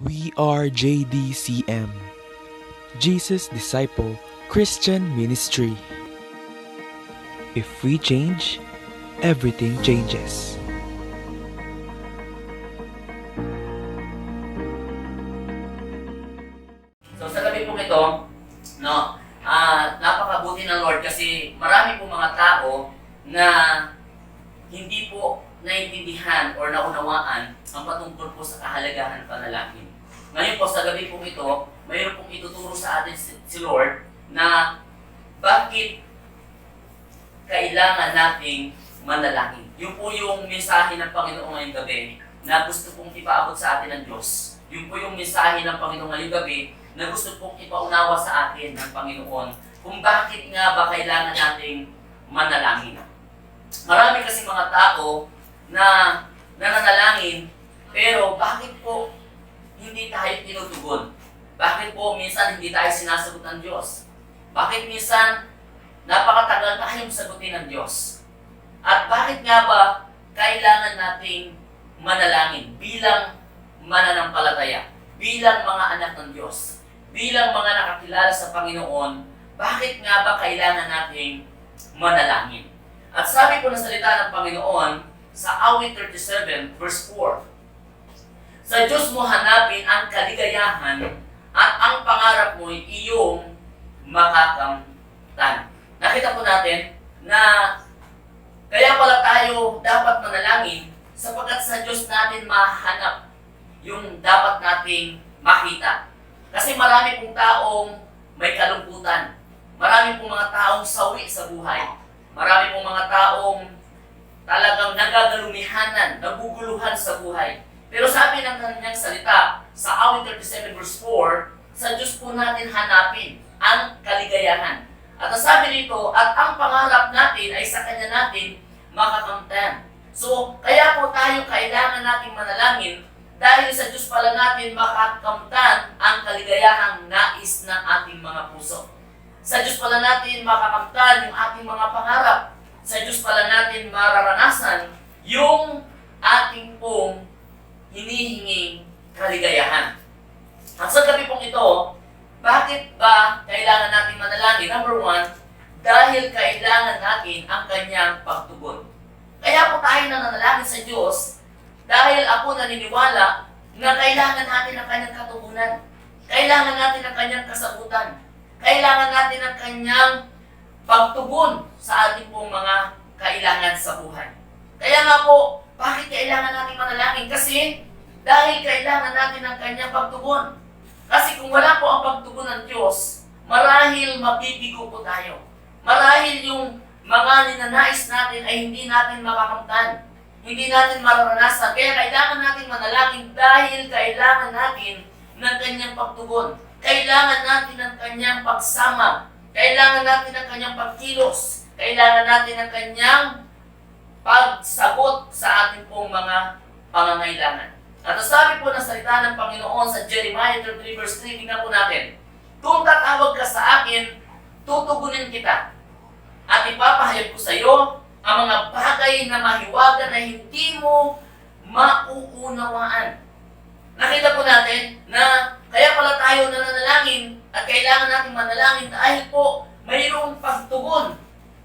We are JDCM, Jesus Disciple Christian Ministry. If we change, everything changes. So sa gabi po ito, napakabuti ng Lord kasi marami po mga tao na hindi po naiintindihan or naunawaan ang patungkol po sa kahalagahan ng panalangin. Ngayon po sa gabi po ito, mayroon pong ituturo sa atin si Lord na bakit kailangan nating manalangin. Yun po yung mensahe ng Panginoon ngayong gabi na gusto pong ipaabot sa atin ng Diyos. Yun po yung mensahe ng Panginoon ngayong gabi na gusto pong ipaunawa sa atin ng Panginoon kung bakit nga ba kailangan nating manalangin. Marami kasi mga tao na nananalangin, pero bakit po hindi tayo tinutugon? Bakit po minsan hindi tayo sinasagot ng Diyos? Bakit minsan napakatagal tayong sagutin ng Diyos? At bakit nga ba kailangan nating manalangin bilang mananampalataya, bilang mga anak ng Diyos, bilang mga nakakilala sa Panginoon? Bakit nga ba kailangan nating manalangin? At sabi po ng salita ng Panginoon sa Awit 37 verse 4, sa Diyos mo hanapin ang kaligayahan at ang pangarap mo ay iyong makakamtan. Nakita po natin na kaya pala tayo dapat manalangin sapagkat sa Diyos natin mahanap yung dapat nating makita. Kasi marami pong taong may kalungkutan. Marami pong mga taong sawi sa buhay. Marami pong mga taong talagang nagagalumihanan, naguguluhan sa buhay. Pero sabi ng kanyang salita sa Awit 37 verse 4, sa Diyos po natin hanapin ang kaligayahan. At sabi rito, at ang pangarap natin ay sa Kanya natin makakamtan. So, kaya po tayo kailangan nating manalangin dahil sa Diyos pala natin makakamtan ang kaligayahang nais ng ating mga puso. Sa Diyos pala natin makakamtan yung ating mga pangarap. Sa Diyos pala natin mararanasan yung ating pong hinihinging kaligayahan. At sa gabi pong ito, bakit ba kailangan natin manalangin? Number one, dahil kailangan natin ang Kanyang pagtugon. Kaya po tayo nananalangin sa Diyos dahil ako naniniwala na kailangan natin ang Kanyang katugunan. Kailangan natin ang Kanyang kasagutan. Kailangan natin ang Kanyang pagtugon sa ating pong mga kailangan sa buhay. Kaya nga po, bakit kailangan natin manalangin? Kasi dahil kailangan natin ang Kanyang pagtugon. Kasi kung wala po ang pagtugon ng Diyos, marahil mabibigo po tayo. Marahil yung mga ninanais natin ay hindi natin makakamtan. Hindi natin mararanasan. Kaya kailangan natin manalangin dahil kailangan natin ng Kanyang pagtugon. Kailangan natin ng Kanyang pagsama. Kailangan natin ng Kanyang pagkilos. Kailangan natin ng Kanyang pagsagot sa ating pong mga pangangailangan. At sabi po ng salita ng Panginoon sa Jeremiah 33 verse 3, tingnan po natin, kung tatawag ka sa akin, tutugunin kita. At ipapahayag ko sa iyo ang mga bagay na mahiwaga na hindi mo mauunawaan. Nakita po natin na kaya pala tayo nananalangin at kailangan natin manalangin dahil po mayroong pagtugon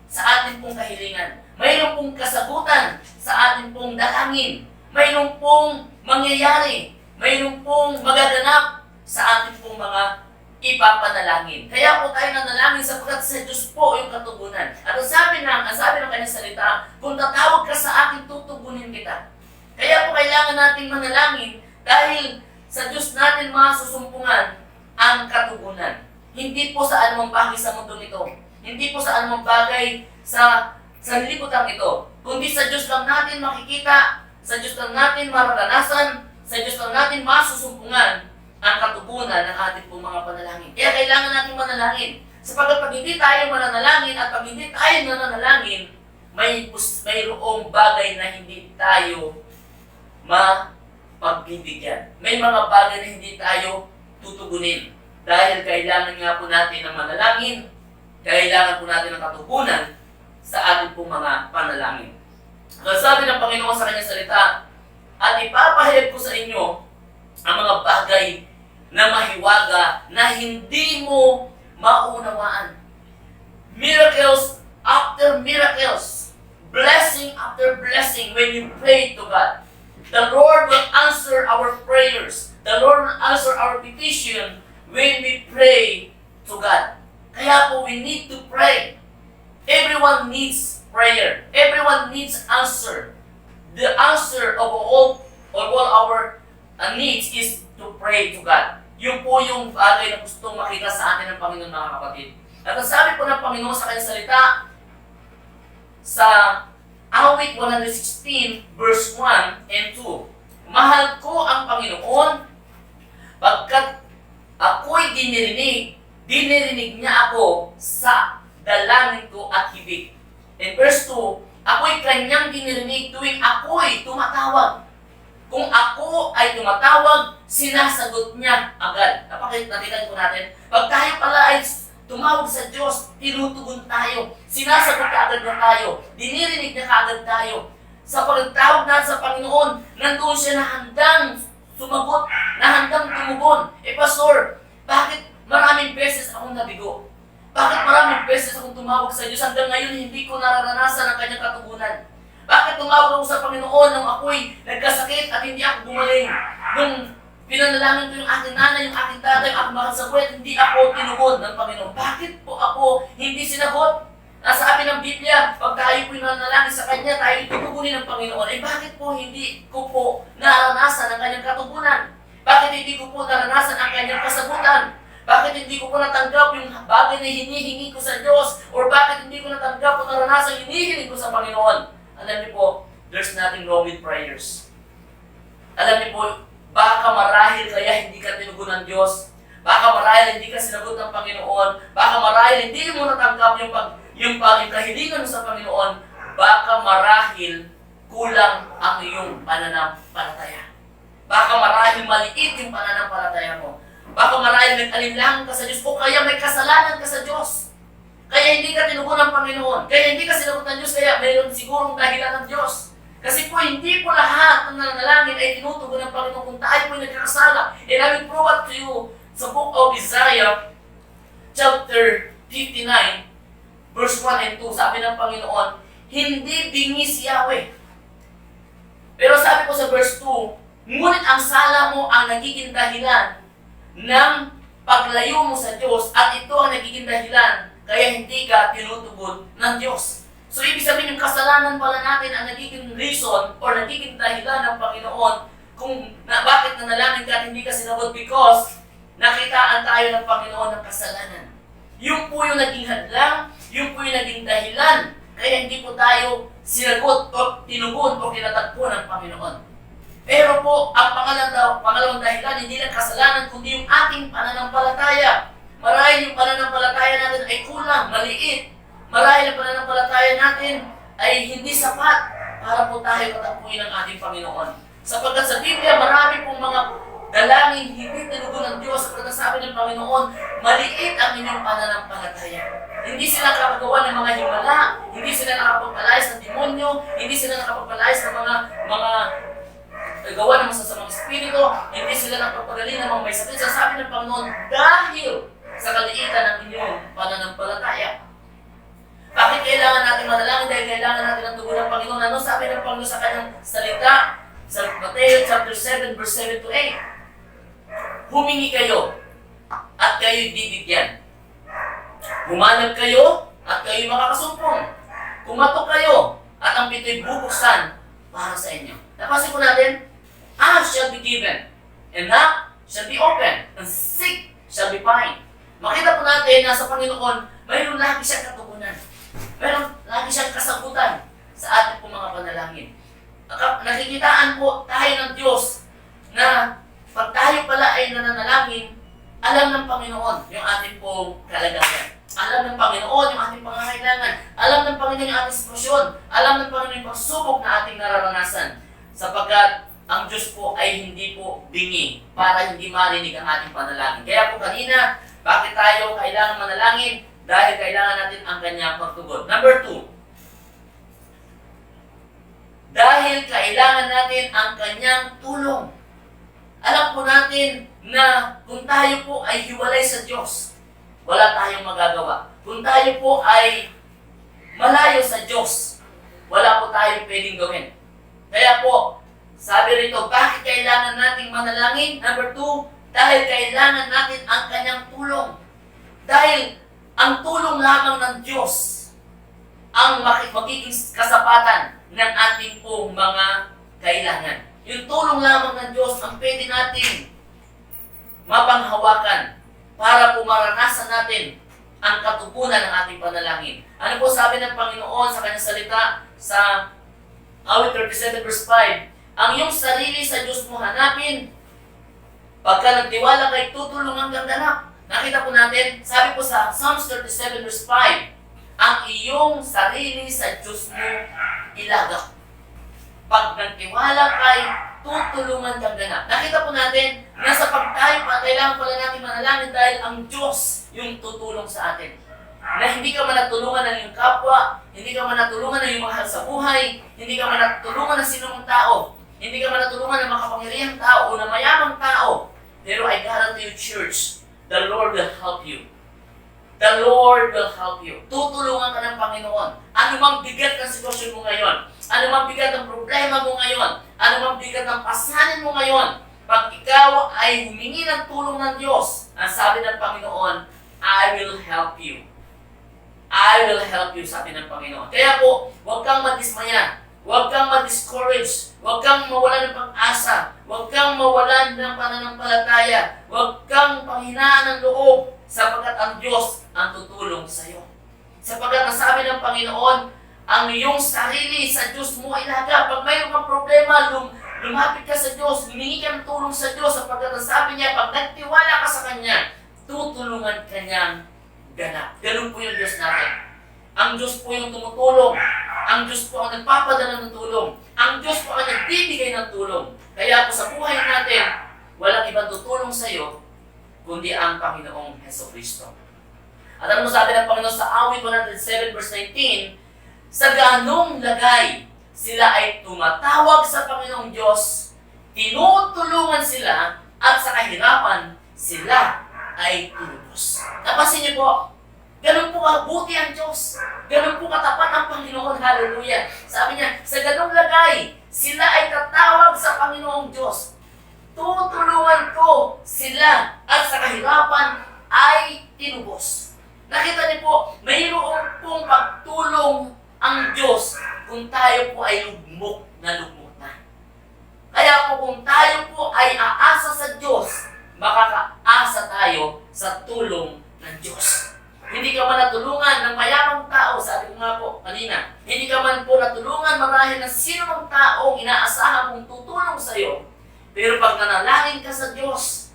sa ating pong kahilingan. Mayroong pong kasagutan sa ating pong dalangin. Mayroong pong mangyayari. Mayroong pong magaganap sa ating pong mga ipapanalangin. Kaya po tayo nanalangin sapagkat sa Diyos po yung katugunan. At ang sabi ng kanyang salita, kung tatawag ka sa akin, tutugunin kita. Kaya po kailangan nating manalangin dahil sa Diyos natin masusumpungan ang katugunan. Hindi po sa anumang bagay sa mundong ito. Hindi po sa anumang bagay sa liputan ito. Kundi sa Diyos lang natin makikita, sa Diyos lang natin mararanasan, sa Diyos lang natin masusumpungan ang katugunan ng ating pong mga panalangin. Kaya kailangan natin manalangin. Sapagkat pag hindi tayo mananalangin at pag hindi tayo nananalangin, mayroong bagay na hindi tayo mapagbibigyan. May mga bagay na hindi tayo tutugunin. Dahil kailangan nga po natin ng manalangin, kailangan po natin ng katugunan sa ating pong mga panalangin. Sabi ng Panginoon sa Kanyang salita, at ipapahayag ko sa inyo ang mga bagay na mahiwaga na hindi mo maunawaan. Miracles after miracles, blessing after blessing when you pray to God. The Lord will answer our prayers. The Lord will answer our petition when we pray to God. Kaya po, we need to pray. Everyone needs prayer. Everyone needs answer. The answer of all our needs is to pray to God. Yun po yung bagay na gustong makita sa atin ng Panginoon, mga kapatid. At ang sabi po ng Panginoon sa kanyang salita, sa Awit 116, verse 1 and 2, mahal ko ang Panginoon, pagkat ako'y dinirinig niya ako sa dalangin ko at hibig. In verse 2, ako'y kanyang dinirinig tuwing ako'y tumatawag. Kung ako ay tumatawag, sinasagot niya agad. Nakita po natin, pag tayo pala ay tumawag sa Diyos, tinutugon tayo. Sinasagot agad na tayo. Dinirinig niya agad tayo. Sa pagtawag natin sa Panginoon, nandoon siya na handang sumagot, na handang tumugon. Pastor, bakit maraming beses akong nabigo? Bakit maraming beses akong tumawag sa Diyos hanggang ngayon hindi ko nararanasan ang kanyang katugunan? Bakit tumawag ako sa Panginoon nung ako'y nagkasakit at hindi ako gumaling? Nung pinanalangin ko yung aking nanay, yung aking tatay, yung aking mahal sa buhay, hindi ako tinugon ng Panginoon. Bakit po ako hindi sinagot? Nasabi ng Biblia, pag tayo po'y nanalangin sa Kanya, tayo tutugunin ng Panginoon. Bakit po hindi ko po naranasan ang kanyang katugunan? Bakit hindi ko po naranasan ang kanyang kasagutan? Bakit hindi ko po natanggap yung bagay na hinihingi ko sa Diyos? Or bakit hindi ko natanggap o naranasan hinihiling ko sa Panginoon? Alam niyo po, there's nothing wrong with prayers. Alam niyo po, baka marahil kaya hindi ka tinugon ng Diyos. Baka marahil hindi ka sinagot ng Panginoon. Baka marahil hindi mo natanggap yung kahilingan mo sa Panginoon. Baka marahil kulang ang iyong pananampalataya. Baka marahil maliit yung pananampalataya mo. Baka marahil nag-alinlangan ka sa Diyos o kaya may kasalanan ka sa Diyos. Kaya hindi ka tinugon ng Panginoon. Kaya hindi ka sinagot ng Diyos, kaya mayroon sigurong dahilan ng Diyos. Kasi po, hindi po lahat ng nanalangin ay tinutugon ng Panginoon kung tayo po ay nagkakasala. And I will prove it to you sa book of Isaiah, chapter 59, verse 1 and 2. Sabi ng Panginoon, hindi bingi si Yahweh. Pero sabi ko sa verse 2, ngunit ang sala mo ang nagiging dahilan ng paglayo mo sa Diyos at ito ang nagiging dahilan kaya hindi ka tinutugon ng Diyos. So, ibig sabihin yung kasalanan pala natin ang nagiging reason or nagiging dahilan ng Panginoon kung bakit nanalangin ka at hindi ka sinagot because nakitaan tayo ng Panginoon ng kasalanan. Yung po yung naging hadlang, yung po yung naging dahilan kaya hindi po tayo sinagot o tinugon o kinatagpo ng Panginoon. Pero po, ang pangalawang dahilan, hindi lang kasalanan, kundi yung ating pananampalataya. Marahil yung pananampalataya natin ay kulang, maliit. Marahil ang pananampalataya natin ay hindi sapat para po tayo katagpuin ng ating Panginoon. Sapagkat sa Biblia, marami pong mga dalangin hindi tinugon ng Diyos. Sapagkat sabi ng Panginoon, maliit ang inyong pananampalataya. Hindi sila nakapagawa ng mga himala, hindi sila nakapagpalayas ng demonyo, hindi sila nakapagpalayas ng mga gawa ng masasamang espiritu, hindi sila nakapagaling ng mga may sakit. Sasabi ng Panginoon, dahil sa kaliitan ng inyong pananampalataya. Bakit kailangan natin manalangin? Dahil kailangan natin ang tugon ng Panginoon. Ano sabi ng Panginoon sa kanyang salita? Sa Mateo chapter 7, verse 7 to 8. Humingi kayo at kayo'y bibigyan. Humanap kayo at kayo'y makakasumpong. Kumatok kayo at ang pinto'y bubuksan para sa inyo. Napasin po natin, ask shall be given, and knock shall be open, and seek shall be find. Makita po natin na sa Panginoon, mayroon lagi siyang katugunan. Mayroon lagi siyang kasagutan sa ating po mga panalangin. Nakikitaan po tayo ng Diyos na pag tayo pala ay nananalangin, alam ng Panginoon yung ating pong kalagayan. Alam ng Panginoon yung ating pangangailangan. Alam ng Panginoon yung ating sitwasyon. Alam ng Panginoon yung pagsubok na ating nararanasan. Sapagkat ang Diyos po ay hindi po bingi para hindi marinig ang ating panalangin. Kaya po kanina, bakit tayo kailangan manalangin? Dahil kailangan natin ang kanyang pagtugon. Number 2, dahil kailangan natin ang kanyang tulong. Alam po natin na kung tayo po ay hiwalay sa Diyos, wala tayong magagawa. Kung tayo po ay malayo sa Diyos, wala po tayong pwedeng gawin. Kaya po, sabi rito, bakit kailangan nating manalangin? Number 2, dahil kailangan natin ang kanyang tulong. Dahil ang tulong lamang ng Diyos ang magiging kasapatan ng ating pong mga kailangan. Yung tulong lamang ng Diyos ang pwede natin mapanghawakan para po maranasan natin ang katugunan ng ating panalangin. Ano po sabi ng Panginoon sa kanyang salita sa awit 37 verse 5? Ang iyong sarili sa Diyos mo hanapin. Pagka nagtiwala kay tutulungan kang ganap. Nakita po natin, sabi po sa Psalms 37 verse 5, ang iyong sarili sa Diyos mo ilagak. Pag nagtiwala kay tutulungan kang ganap. Nakita po natin na sa pagtayo pa, kailangan pala natin manalangin dahil ang Diyos yung tutulong sa atin. Na hindi ka man natulungan ng iyong kapwa, hindi ka man natulungan ng iyong mahal sa buhay, hindi ka man natulungan ng sinumang tao, hindi ka man natulungan ng makapangyarihang tao o ng mayamang tao. Pero I guarantee you, church, the Lord will help you. The Lord will help you. Tutulungan ka ng Panginoon. Ano mang bigat ng sitwasyon mo ngayon, ano mang bigat ng problema mo ngayon, ano mang bigat ng pasanin mo ngayon, pag ikaw ay humingi ng tulong ng Diyos, ang sabi ng Panginoon, I will help you. I will help you, sabi ng Panginoon. Kaya po, huwag kang madismaya, huwag kang madiscourage, huwag kang mawalan ng pag-asa, huwag kang mawalan ng pananampalataya, huwag kang panghinaan ng loob, sapagkat ang Diyos ang tutulong sa iyo. Sapagkat ang sabi ng Panginoon, ang iyong sarili sa Diyos mo ilaga. Pag mayroon kang problema, lumapit ka sa Diyos, humingi ka ng tulong sa Diyos, sapagkat ang sabi niya, pag nagtiwala ka sa Kanya, tutulungan Kanyang ganap. Ganun po yung Diyos natin. Ang Diyos po yung tumutulong. Ang Diyos po ang nagpapadala ng tulong. Ang Diyos po ang nagbibigay ng tulong. Kaya po sa buhay natin, walang ibang tutulong sa iyo, kundi ang Panginoong Hesukristo. At ano sabi ng Panginoon sa awit 107 verse 19, sa ganong lagay, sila ay tumatawag sa Panginoong Diyos, tinutulungan sila, at sa kahirapan, sila ay tulubos. Napansin niyo po, ganun po kabuti ang Diyos. Ganun po katapat ang Panginoon. Hallelujah. Sabi niya, sa ganong lagay, sila ay tatawag sa Panginoong Diyos. Tutulungan ko sila, at sa kahirapan ay tinubos. Nakita niyo po, mayroon pong pagtulong ang Diyos kung tayo po ay lugmok na. Kaya po kung tayo po ay aasa sa Diyos, makakaasa tayo sa tulong ng Diyos. Hindi ka man natulungan ng mayamang tao, sabi ko nga po kanina, hindi ka man po natulungan marahil ng sino mang taong inaasahan mong tutulong sa iyo. Pero pag nanalangin ka sa Diyos,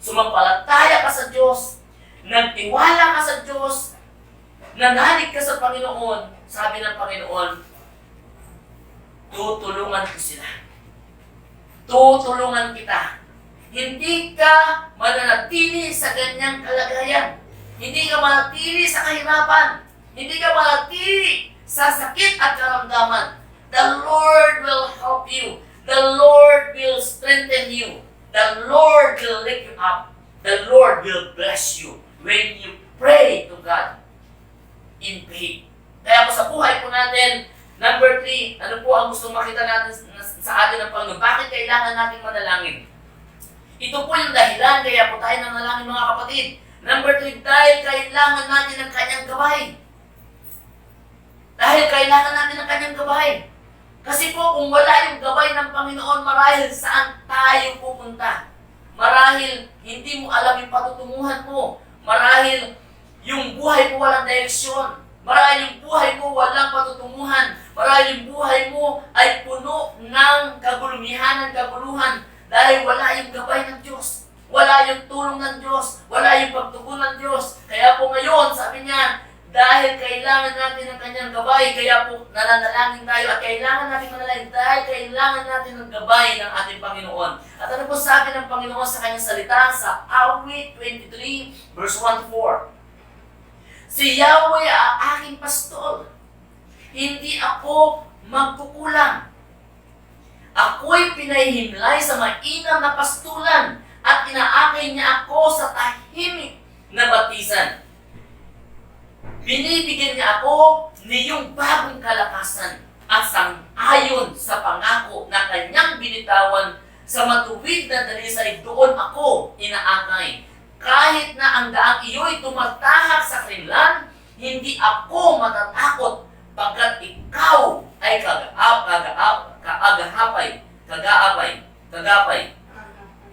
sumampalataya ka sa Diyos, nagtiwala ka sa Diyos, nanalig ka sa Panginoon, sabi ng Panginoon, tutulungan ko sila. Tutulungan kita. Hindi ka mananatili sa ganyang kalagayan. Hindi ka manatili sa kahirapan. Hindi ka manatili sa sakit at karamdaman. The Lord will help you. The Lord will strengthen you. The Lord will lift you up. The Lord will bless you when you pray to God in faith. Kaya po sa buhay po natin, number 3, ano po ang gustong makita natin sa atin ng Panginoon? Bakit kailangan natin manalangin? Ito po yung dahilan kaya po tayo nanalangin, mga kapatid. Number 3, dahil kailangan natin ng Kanyang gabay. Dahil kailangan natin ng Kanyang gabay. Kasi po kung wala yung gabay ng Panginoon, marahil saan tayo pupunta? Marahil hindi mo alam yung patutunguhan mo. Marahil yung buhay mo walang direksyon. Marahil yung buhay mo walang patutunguhan. Marahil yung buhay mo ay puno ng kaguluhan dahil wala yung gabay ng Diyos. Wala yung tulong ng Diyos. Wala yung pagtugon ng Diyos. Kaya po ngayon, sabi niya, dahil kailangan natin ng Kanyang gabay, kaya po nananalangin tayo at kailangan natin manalangin dahil kailangan natin ng gabay ng ating Panginoon. At ano po sabi ng Panginoon sa Kanyang salita sa awit 23 verse 1-4? Si Yahweh ang aking pastol, hindi ako magkukulang. Ako'y pinahimlay sa mainam na pastulan at inaakay niya ako sa tahimik na batisan. Binibigyan niya ako niyong bagong kalakasan at sang-ayon sa pangako na kanyang binitawan sa matuwid na dalisay doon ako inaakay. Kahit na ang daang iyo'y tumatahak sa krinlan, hindi ako matatakot pagkat ikaw ay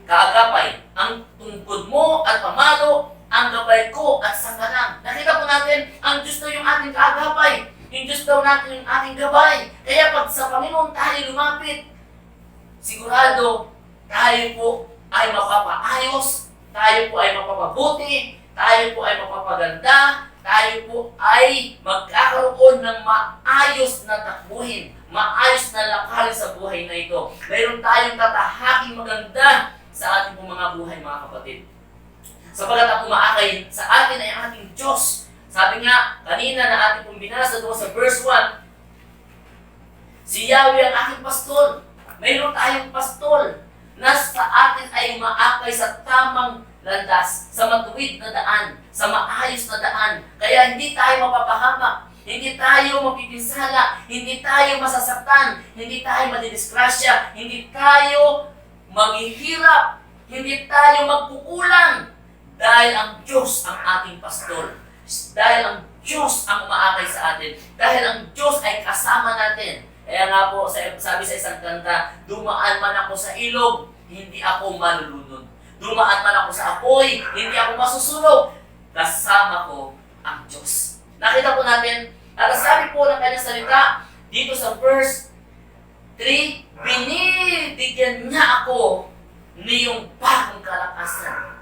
kaagapay. Ang tungkod mo at pamalo, ang gabay ko at sanggalang. Nakita po natin, ang Diyos daw yung ating kaagapay. Yung Diyos daw natin yung ating gabay. Kaya pag sa Panginoon tayo lumapit, sigurado tayo po ay mapapaayos, tayo po ay mapapabuti, tayo po ay mapapaganda, tayo po ay magkakaroon ng maayos na takbuhin, maayos na lakarin sa buhay na ito. Mayroon tayong tatahaking maganda sa ating pong mga buhay, mga kapatid. Sapagat ang umaakay sa atin ay ang ating Diyos. Sabi nga, kanina na ating pong binasa doon sa verse 1, si Yahweh ang aking pastol. Mayroon tayong pastol na sa atin ay umaakay sa tamang landas, sa matuwid na daan, sa maayos na daan. Kaya hindi tayo mapapahamak, hindi tayo mapipinsala, hindi tayo masasaktan, hindi tayo madidisgrasya, hindi tayo maghihirap, hindi tayo magkukulang. Dahil ang Diyos ang ating pastol. Dahil ang Diyos ang umaakay sa atin. Dahil ang Diyos ay kasama natin. Kaya nga po, sabi sa isang kanta, dumaan man ako sa ilog, hindi ako malulunod. Dumaan man ako sa apoy, hindi ako masusunog. Kasama ko ang Diyos. Nakita po natin, at sabi po ng kanyang salita, dito sa verse 3, binibigyan niya ako niyong bagong kalakasan.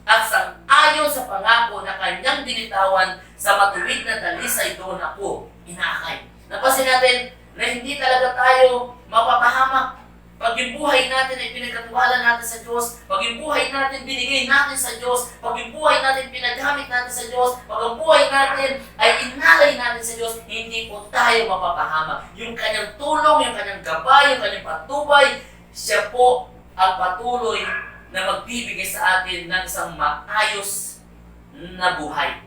At sang-ayon sa pangako na kanyang binitawan sa matuwid na dalisay doon ako inaakay. Napansin natin na hindi talaga tayo mapapahamak. Pag yung buhay natin ay pinagkatiwala natin sa Diyos, pag yung buhay natin binigay natin sa Diyos, pag yung buhay natin pinagamit natin sa Diyos, pag ang buhay natin ay inalay natin sa Diyos, hindi po tayo mapapahamak. Yung kanyang tulong, yung kanyang gabay, yung kanyang patubay, siya po ang patuloy na magbibigay sa atin ng isang maayos na buhay.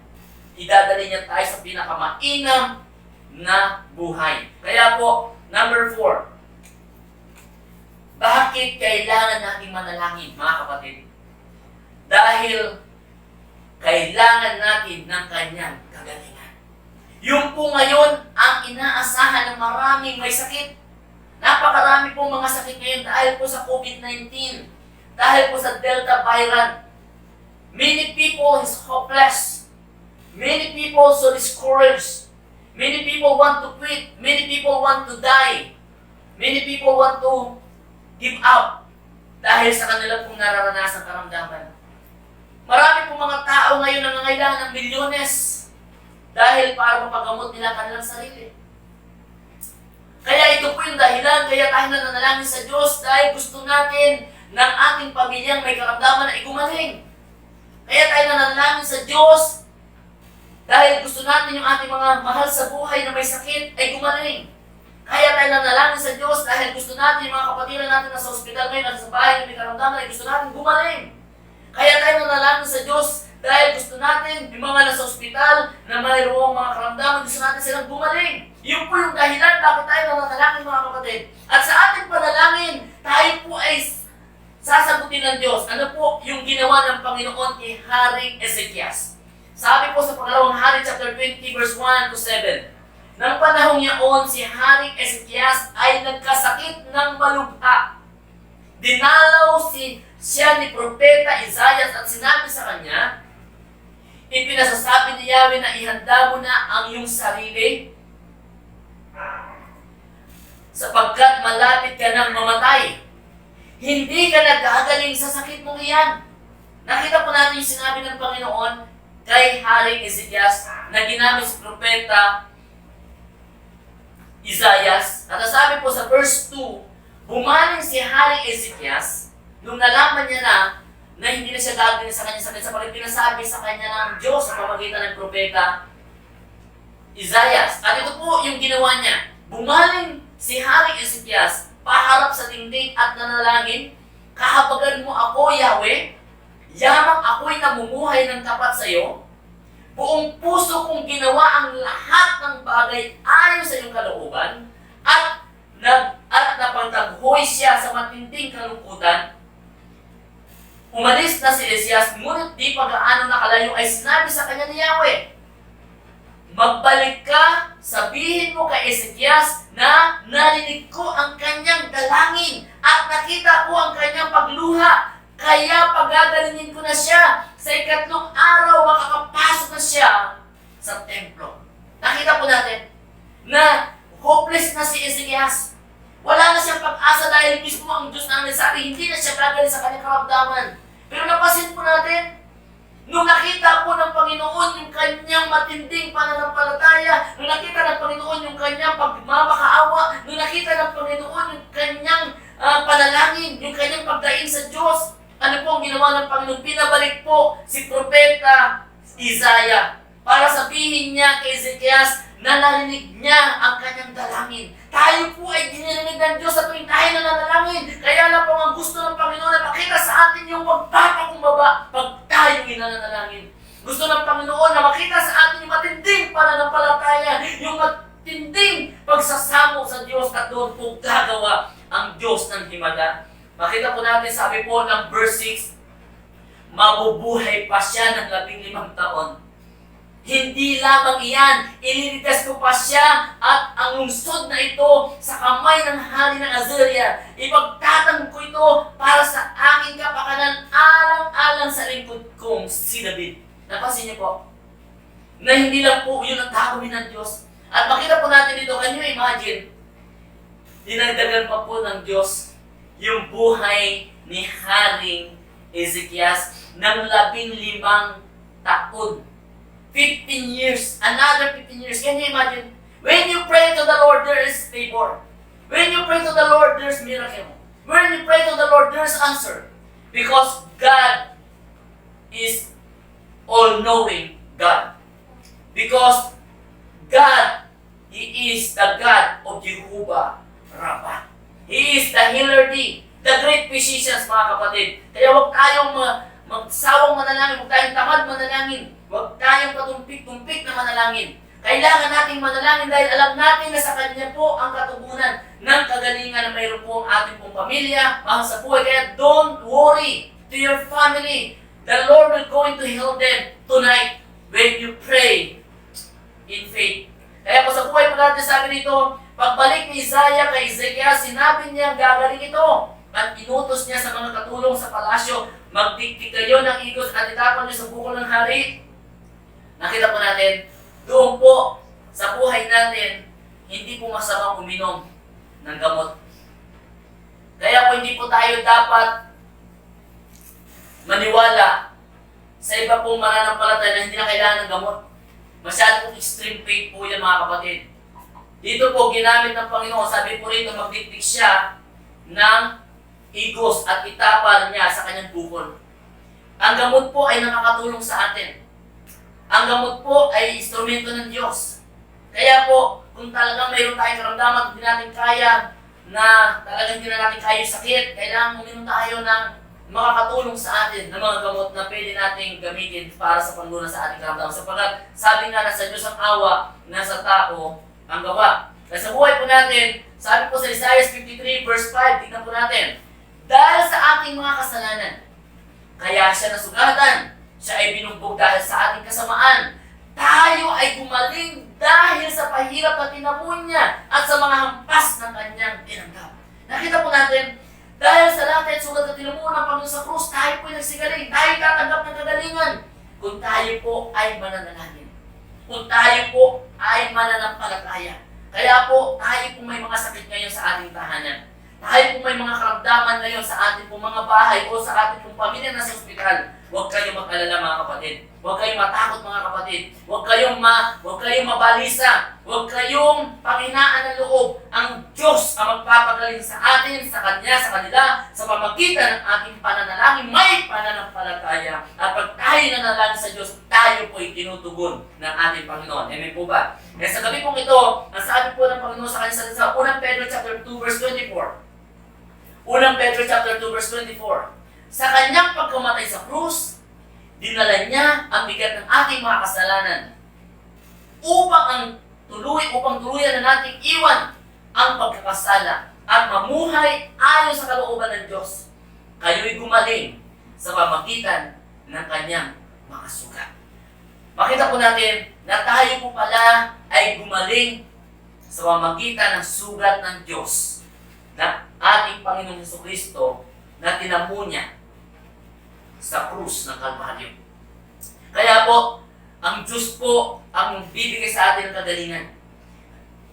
Idadali niya tayo sa pinakamainam na buhay. Kaya po, number 4, bakit kailangan nating manalangin, mga kapatid? Dahil kailangan natin ng kanyang kagalingan. Yung po ngayon ang inaasahan ng maraming may sakit. Napakarami pong mga sakit ngayon dahil po sa COVID-19. Dahil po sa Delta variant, many people is hopeless. Many people so discouraged. Many people want to quit. Many people want to die. Many people want to give up dahil sa kanila pong nararanasang karamdaman. Marami pong mga tao ngayon na nangangailangan ng milyones dahil para mapagamot nila kanilang sarili. Kaya ito po yung dahilan, kaya tayo nananalangin sa Diyos dahil gusto natin ng ating pamilyang may karamdaman na igumaling. Kaya tayo nananalangin sa Diyos dahil gusto natin yung ating mga mahal sa buhay na may sakit ay gumaling. Kaya tayo nananalangin sa Diyos dahil gusto natin yung mga kapatiran natin na sa ospital ngayon at sa bahay na may karamdaman ay gusto natin gumaling. Kaya tayo nananalangin sa Diyos dahil gusto natin yung mga nasa ospital na mayroong mga karamdaman, gusto natin silang gumaling. Yun po yung dahilan bakit tayo nananalangin, mga kapatid. At sa ating panalangin, tayo po ay sasagutin ng Diyos. Ano po yung ginawa ng Panginoon kay Haring Ezekias? Sabi po sa pangalawang Hari, chapter 20, verse 1 to 7. Nang panahong yaon, si Haring Ezekias ay nagkasakit ng malubha. Dinalaw siya ni Propeta Isaias at sinabi sa kanya, ipinasasabi ni Yahweh na ihanda mo na ang iyong sarili sapagkat malapit ka ng mamatay. Hindi ka nagagaling sa sakit mong iyan. Nakita po natin yung sinabi ng Panginoon kay Haring Ezekias na ginamit sa Propeta Isaias. At sabi po sa verse 2, bumaling si Haring Ezekias nung nalaman niya na hindi na siya gagaling sa kanyang sakit sapagkat pinasabi sa kanya ng Diyos sa pamamagitan ng Propeta Isaias. At ito po yung ginawa niya. Bumaling si Haring Ezekias paharap sa dingding at nanalangin, kahabagan mo ako, Yahweh, yamang ako'y namumuhay ng tapat sa iyo, buong puso kong ginawa ang lahat ng bagay ayon sa iyong kalooban, at napagtaghoy siya sa matinding kalungkutan. Umalis na si Ezekias, ngunit di pag-aano nakalayo ay sinabi sa kanya ni Yahweh, magbalik ka, sabihin mo kay Ezekias na narinig ko ang kanyang dalangin at nakita ko ang kanyang pagluha, kaya pagagalingin ko na siya. Sa ikatlong araw, makakapasok na siya sa templo. Nakita po natin na hopeless na si Ezekias. Wala na siyang pag-asa dahil mismo ang Diyos na nagsabi, hindi na siya gagaling sa kanyang karamdaman. Pero napasin po natin, nung nakita po ng Panginoon yung kanyang matinding pananampalataya, nung nakita ng Panginoon yung kanyang pagmamakaawa, nung nakita ng Panginoon yung kanyang panalangin, yung kanyang pagdaing sa Diyos, ano po ang ginawa ng Panginoon? Pinabalik po si Propeta Isaiah para sabihin niya kay Ezekias na narinig niya ang kanyang dalangin. Tayo po ay dinirinig ng Diyos sa tuwing tayo nananalangin. Kaya lang po ang gusto ng Panginoon na makita sa atin yung magpapakumbaba pag tayo nananalangin. Gusto ng Panginoon na makita sa atin yung matinding pananampalataya, yung matinding pagsasamo sa Diyos, at doon po gagawa ang Diyos ng himala. Makita po natin, sabi po ng verse 6, mabubuhay pa siya ng 15 taon. Hindi lamang iyan, ililigtas ko pa siya at ang lungsod na ito sa kamay ng hari ng Assyria. Ipagtatang ko ito para sa aking kapakanan alang-alang sa lingkod kong si David. Napansin niyo po, na hindi lang po yun ang gagawin ng Diyos. At makita po natin dito, can you imagine, dinagdagan pa po ng Diyos yung buhay ni Haring Ezekias ng 15 taon. 15 years, another 15 years. Can you imagine? When you pray to the Lord, there is favor. When you pray to the Lord, there's miracle. When you pray to the Lord, there's answer. Because God is all-knowing God. Because God, He is the God of Jehovah Rapha. He is the healer, the great physicians, mga kapatid. Kaya huwag tayong magsawang manalangin, huwag tayong tamad manalangin, huwag tayong patumpik-tumpik na manalangin. Kailangan nating manalangin dahil alam natin na sa Kanya po ang katugunan ng kagalingan na mayroon po ang ating pong pamilya, mahal sa buhay. Kaya don't worry to your family. The Lord will going to heal them tonight when you pray in faith. Kaya po sa buhay po natin, sabi dito, pagbalik ni Isaiah kay Ezekias, sinabi niya gagaling ito. At inutos niya sa mga katulong sa palasyo, magdiktik kayo ng igos at itapon niyo sa bukol ng hari. Nakita po natin, doon po sa buhay natin, hindi po masamang uminom ng gamot. Kaya po hindi po tayo dapat maniwala sa iba pong mananampalataya na hindi na kailangan ng gamot. Masyado pong extreme faith po yan, mga kapatid. Dito po ginamit ng Panginoon, sabi po rito, magdiktik siya ng igos at itapal niya sa kanyang bukol. Ang gamot po ay nakakatulong sa atin. Ang gamot po ay instrumento ng Diyos. Kaya po, kung talagang mayroon tayong karamdaman at hindi natin kaya na talagang hindi na natin kaya yung sakit, kailangan uminom tayo ng makakatulong sa atin ng mga gamot na pwede nating gamitin para sa panlunas sa ating karamdaman. Sapagkat sabi nga na sa Diyos ang awa, nasa tao ang gawa. Kasi sa buhay po natin, sabi po sa Isaiah 53 verse 5, tignan po natin, dahil sa ating mga kasalanan, kaya siya nasugatan, siya ay binugbog dahil sa ating kasamaan. Tayo ay gumaling dahil sa pahirap na tinamon niya at sa mga hampas ng kanyang tinanggap. Nakita po natin, dahil sa lahat at sugat na tinamon ng Panginoon sa krus, tayo po ay nagsigaling, tayo tatanggap ng kagalingan. Kung tayo po ay mananalangin, kung tayo po ay mananampalataya. Kaya po, tayo po may mga sakit ngayon sa ating tahanan. Tayo po may mga karamdaman ngayon sa ating pong mga bahay o sa ating pong pamilya na sa ospital. Huwag kayong mag-alala, mga kapatid. Huwag kayong matakot, mga kapatid. Huwag kayong mabalisa. Huwag kayong panghinaan ng loob. Ang Diyos ang magpapagaling sa atin, sa Kanya, sa kanila, sa pamagitan ng ating pananalangin, may pananampalataya. At pag tayo nanalangin sa Diyos, tayo po'y tinutugon ng ating Panginoon. Amen po ba? Kaya sa gabi pong ito, ang sabi po ng Panginoon sa Kanya sa unang Pedro chapter 2 verse 24, Unang Pedro chapter 2 verse 24. Sa kanyang pagkamatay sa krus, dinala niya ang bigat ng ating mga kasalanan upang tuluyan na nating iwan ang pagkakasala at mamuhay ayon sa kalooban ng Diyos. Kayo'y gumaling sa pamagitan ng kanyang mga sugat. Makita po natin na tayo po pala ay gumaling sa pamagitan ng sugat ng Diyos na ating Panginoong Jesucristo na tinamo niya sa krus ng Kalbaryo. Kaya po, ang Diyos po ang bibigay sa atin ng kagalingan.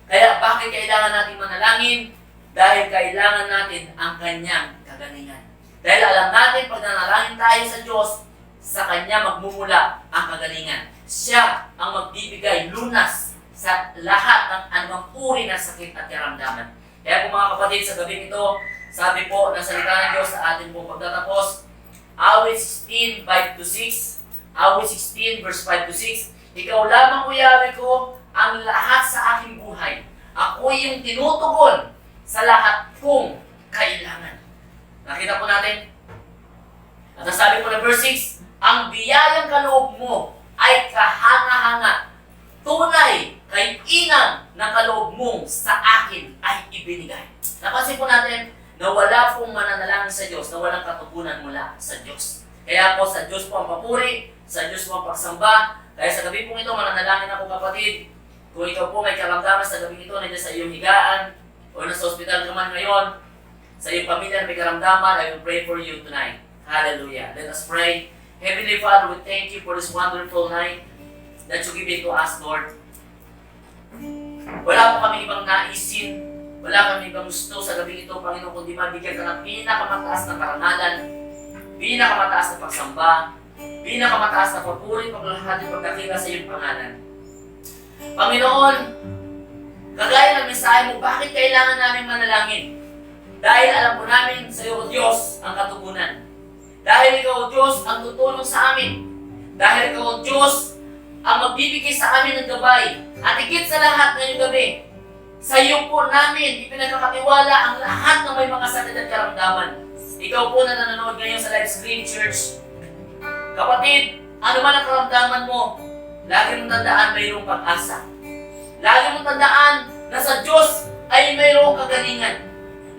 Kaya bakit kailangan natin manalangin? Dahil kailangan natin ang kanyang kagalingan. Dahil alam natin, pag nanalangin tayo sa Diyos, sa Kanya magmumula ang kagalingan. Siya ang magbibigay lunas sa lahat ng anumang uri ng sakit at karamdaman. Kaya po mga kapatid, sa gabing ito, sabi po ng salita ng Diyos sa atin po pagtatapos, Awit 16, 5-6, Awit 16, verse 5-6, Ikaw lamang, O Yahweh ko, ang lahat sa aking buhay. Ako yung tinutugon sa lahat kong kailangan. Nakita po natin? At sabi po ng verse 6, ang biyayang kaloob mo ay kahanga-hanga. Tunay, kay inang na kaloob mong sa akin ay ibinigay. Napansin po natin na wala pong mananalangin sa Diyos na walang katugunan mula sa Diyos. Kaya po sa Diyos po ang papuri, sa Diyos po ang pagsamba. Kaya sa gabi pong ito, mananalangin ako kapatid. Kung ikaw po may karamdaman sa gabi ito, nandiyan sa iyong higaan, o nasa ospital ka man ngayon, sa iyong pamilya na may karamdaman, I will pray for you tonight. Hallelujah. Let us pray. Heavenly Father, we thank you for this wonderful night that you give it to us, Lord. Wala po kami ibang naisin, wala kami ibang gusto sa gabi ito, Panginoon, kundi mabigyan ka ng pinakamataas na karangalan, pinakamataas na pagsamba, pinakamataas na papuri, paglalahati, pagkakita sa iyong pangalan. Panginoon, kagaya ng mensahe mo, bakit kailangan namin manalangin? Dahil alam po namin sa iyo, Diyos, ang katugunan. Dahil ikaw, Diyos, ang tutulong sa amin. Dahil ikaw, Diyos, ang magbibigay sa amin ng gabay. At higit sa lahat ngayong gabi, sa iyo po namin ipinagkakatiwala ang lahat ng may mga sakit at karamdaman. Ikaw po na nanonood ngayon sa live stream, church. Kapatid, ano man ang karamdaman mo, lagi mong tandaan mayroong pag-asa. Lagi mong tandaan na sa Diyos ay mayroong kagalingan.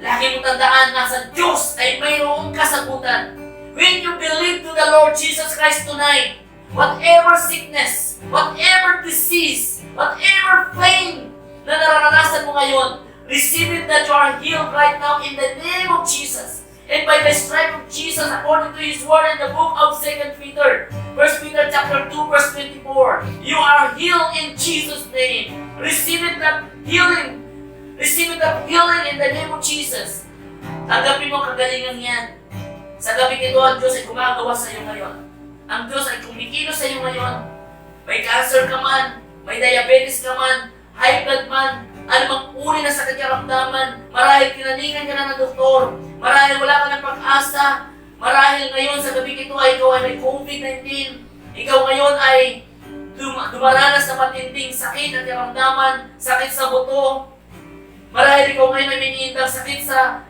Lagi mong tandaan na sa Diyos ay mayroong kasagutan. When you believe to the Lord Jesus Christ tonight, whatever sickness, whatever disease, whatever pain na nararanasan mo ngayon, receive it that you are healed right now in the name of Jesus. And by the stripe of Jesus, according to His word in the book of 2 Peter, 1 Peter chapter 2, verse 24, you are healed in Jesus' name. Receive it that healing. Receive it that healing in the name of Jesus. Tanggapin mo kagalingan yan. Sa gabi ito, ang Diyos ay gumagawa sa iyo ngayon. Ang Diyos ay kumikilos sa iyo ngayon. May cancer ka man, may diabetes ka man, high blood man, anumang uri na sakit karamdaman, marahil kinalingan ka na ng doktor, marahil wala ka ng pag-asa, marahil ngayon sa gabi ito ay ikaw ay may COVID-19, ikaw ngayon ay dumaranas na matinding sakit at karamdaman, sakit sa buto, marahil ikaw ngayon ay may iniindang sakit sa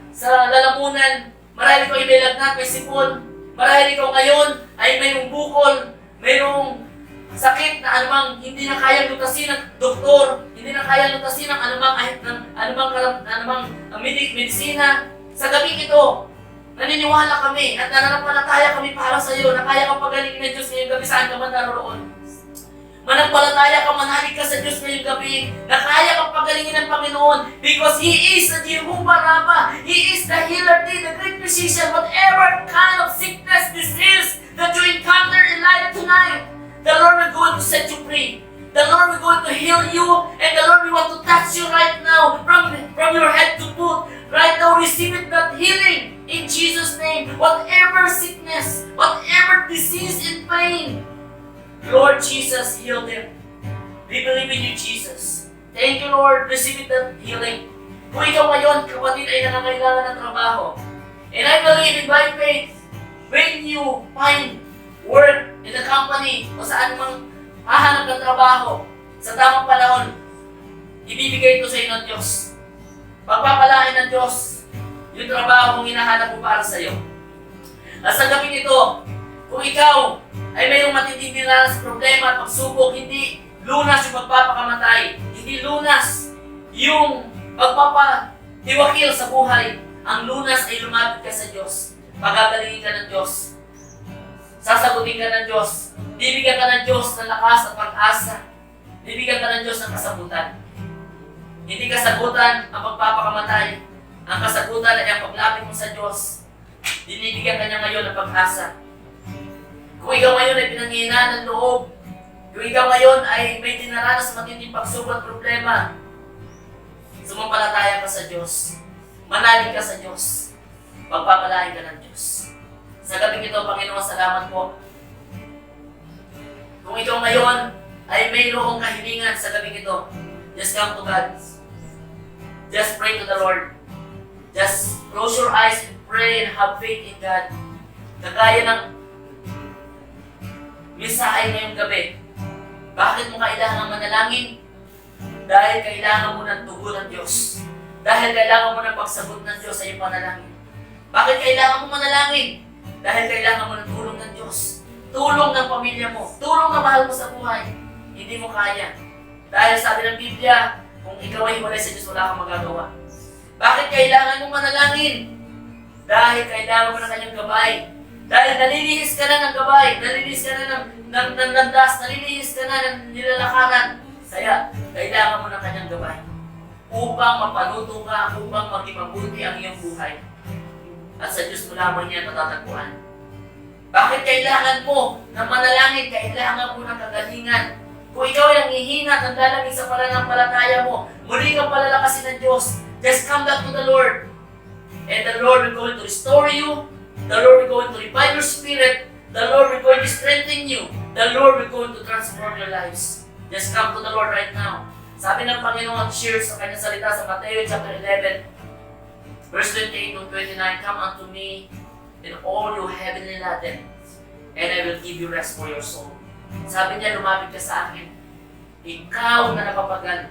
lalamunan, marahil ikaw ay may lagnat, may sipon, marahil ikaw ngayon ay mayroong bukol, mayroong sakit na anumang hindi na kayang lutasin ng doktor, hindi na kayang lutasin ng anumang medisina. Sa gabi ito, naniniwala kami at nananampalataya kami para sa iyo na kaya kang pagalingin ng Diyos ngayong gabi saan ka man naroon. Manampalataya ka, manalig ka sa Diyos ngayong gabi na kaya kang pagalingin ng Panginoon because He is the Jehovah Rapha. He is the healer, the great physician. Whatever kind of sickness, disease that you encounter in life tonight, the Lord will going to set you free. The Lord will going to heal you, and the Lord will want to touch you right now from your head to foot. Right now, receive it, that healing in Jesus' name. Whatever sickness, whatever disease and pain, Lord Jesus, heal them. We believe in you, Jesus. Thank you, Lord. Receive it, that healing. Kung ikaw ngayon, kapatid, ay nangangailangan ng trabaho, and I believe in by faith, when you find work in the company o saan mang hahanap ng trabaho, sa tamang panahon, ibibigay ito sa inyo ng Diyos. Pagpapalain ng Diyos yung trabaho kung hinahanap mo para sa'yo. At sa gabing ito, kung ikaw ay mayroong matinding dinanas sa problema at pagsubok, hindi lunas yung pagpapakamatay, hindi lunas yung pagpapatiwakil sa buhay. Ang lunas ay lumapit ka sa Diyos. Pagagalingin ka ng Diyos. Sasagutin ka ng Diyos. Bibigyan ka ng Diyos ng lakas at pag-asa. Bibigyan ka ng Diyos ng kasagutan. Hindi kasagutan ang pagpapakamatay. Ang kasagutan ay ang paglapit mo sa Diyos. Binibigyan ka niya ngayon ng pag-asa. Kung ikaw ngayon ay pinanghihinaan ng loob, kung ikaw ngayon ay may dinaranas matinding pagsubok at problema, sumampalataya ka sa Diyos. Manalig ka sa Diyos. Pagpapalain ka ng Diyos. Sa gabing ito, Panginoon, salamat po. Kung ikaw ngayon ay mayroong kahilingan sa gabing ito, just come to God. Just pray to the Lord. Just close your eyes and pray and have faith in God. Kagaya ng mensahe ngayong gabi. Bakit mo kailangan manalangin? Dahil kailangan mo ng tugon ng Diyos. Dahil kailangan mo ng pagsagot ng Diyos sa iyong panalangin. Bakit kailangan mo manalangin? Dahil kailangan mo ng tulong ng Diyos. Tulong ng pamilya mo. Tulong na mahal mo sa buhay. Hindi mo kaya. Dahil sabi ng Biblia, kung ikaw ay hiwalay sa Diyos, wala kang magagawa. Bakit kailangan mo manalangin? Dahil kailangan mo ng kanyang gabay. Dahil nalilihis ka na ng gabay. Nalilihis ka na ng landas. Nalilihis ka na ng nilalakaran. Kaya, kailangan mo ng kanyang gabay. Upang mapaluto ka, upang maging mabuti ang iyong buhay. At sa Diyos mo lamang niya natatagpuan. Bakit kailangan mo na manalangin? Kailangan mo ng kagalingan. Kung ikaw ay nanghihina at lalaging sa pananampalataya mo, muli kang palalakasin ng Diyos. Just come back to the Lord. And the Lord will going to restore you. The Lord will going to revive your spirit. The Lord will going to strengthen you. The Lord will going to transform your lives. Just come to the Lord right now. Sabi ng Panginoon, share sa kanyang salita sa Mateo chapter 11, verse 28 to 29, come unto me in all you heavenly laden, and I will give you rest for your soul. Sabi niya, lumapit ka sa akin. Ikaw na napapagal.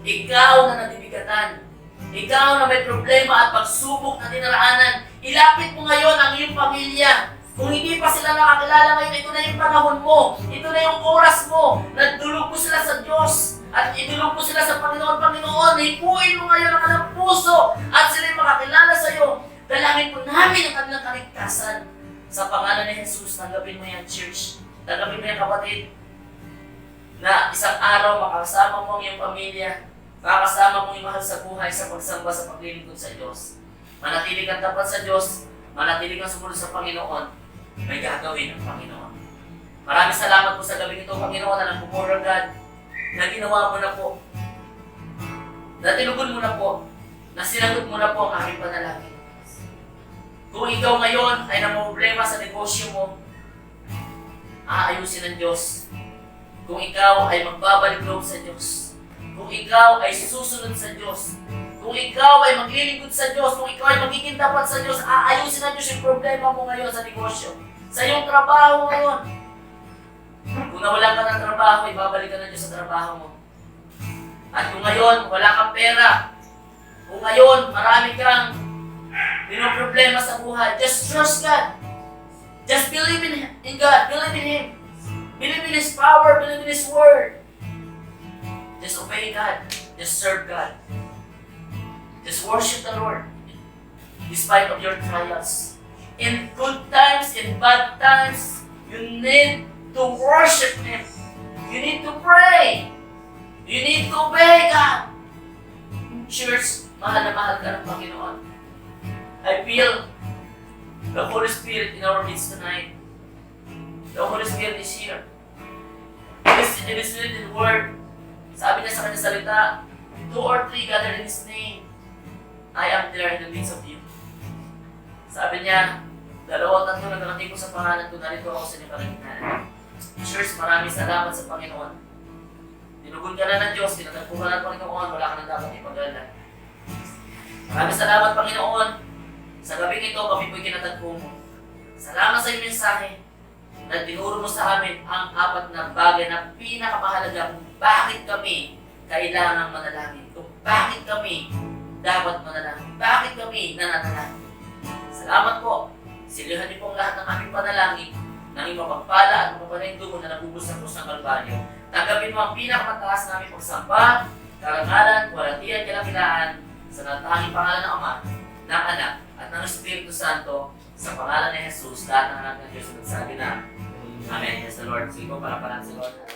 Ikaw na nabibigatan. Ikaw na may problema at pagsubok na dinaraanan. Ilapit mo ngayon ang iyong pamilya. Kung hindi pa sila nakakilala ngayon, ito na yung panahon mo. Ito na yung oras mo. Nagdulog mo sila sa Diyos. At idulog mo sila sa Panginoon. Panginoon, hipuin mo ngayon ang kanilang puso. At sila'y makakilala sa iyo. Dalangin po namin ang kanilang kaligtasan. Sa pangalan ni Jesus, tanggapin mo yan, church. Tanggapin mo yan, kapatid. Na isang araw makakasama mo ang iyong pamilya. Makakasama mo yung mahal sa buhay sa pagsamba sa paglilingkod sa Diyos. Manatili kang tapat sa Diyos. Manatili kang sumunod sa Panginoon. May gagawin ang Panginoon. Maraming salamat po sa gabi ito, Panginoon, na nagpupura God, na ginawa mo na po, na tinugon mo na po, na sinagot mo na po ang aking panalangin. Kung ikaw ngayon ay namumblema sa negosyo mo, aayusin ng Diyos. Kung ikaw ay magbabalik loob sa Diyos, kung ikaw ay susunod sa Diyos, kung ikaw ay maglilingkod sa Diyos, kung ikaw ay magiging tapat sa Diyos, aayusin ng Diyos yung problema mo ngayon sa negosyo, sa iyong trabaho ngayon. Kung nawalan ka ng trabaho, ibabalik ka ng Diyos sa trabaho mo. At kung ngayon, wala kang pera, kung ngayon, marami kang problema sa buhay, just trust God. Just believe in God, believe in Him. Believe in His power, believe in His Word. Just obey God, just serve God. Just worship the Lord despite of your trials. In good times, in bad times, you need to worship Him. You need to pray. You need to obey God. Church, mahal na mahal ka ng Panginoon. I feel the Holy Spirit in our midst tonight. The Holy Spirit is here. It is written in the Word. Sabi niya sa kanyang salita, 2 or 3 gathered in His name, I am there in the midst of you. Sabi niya, 2 o 3 nagkakating ko sa pangalan ko, narito ako sa inyong kalagitnaan. Church, maraming salamat sa Panginoon. Tinugon ka na ng Diyos, tinatagpo ka na ng Panginoon, wala ka nang dapat ipag-alala. Maraming salamat, Panginoon. Sa gabing ito, kami po'y kinatagpo mo. Salamat sa iyong mensahe na tinuro mo sa amin ang 4 na bagay na pinakamahalaga kung bakit kami kailangang manalangin. Kung bakit kami dapat manalangin. Bakit kami nananalangin? Salamat po. Silihan niyo po ang lahat ng aming panalangin nang ipapagpala at mapapanay dugo na nabubos sa krus ng Kalbaryo. Tanggapin mo ang pinakamataas namin pagsamba, karangalan, walatian, kalakilaan sa natanging pangalan ng Ama, ng Anak, at ng Espiritu Santo, sa pangalan ni Jesus, lahat ng anak ng Diyos nagsabi na, Amen. Yes, the Lord. Sige po, para sa Lord.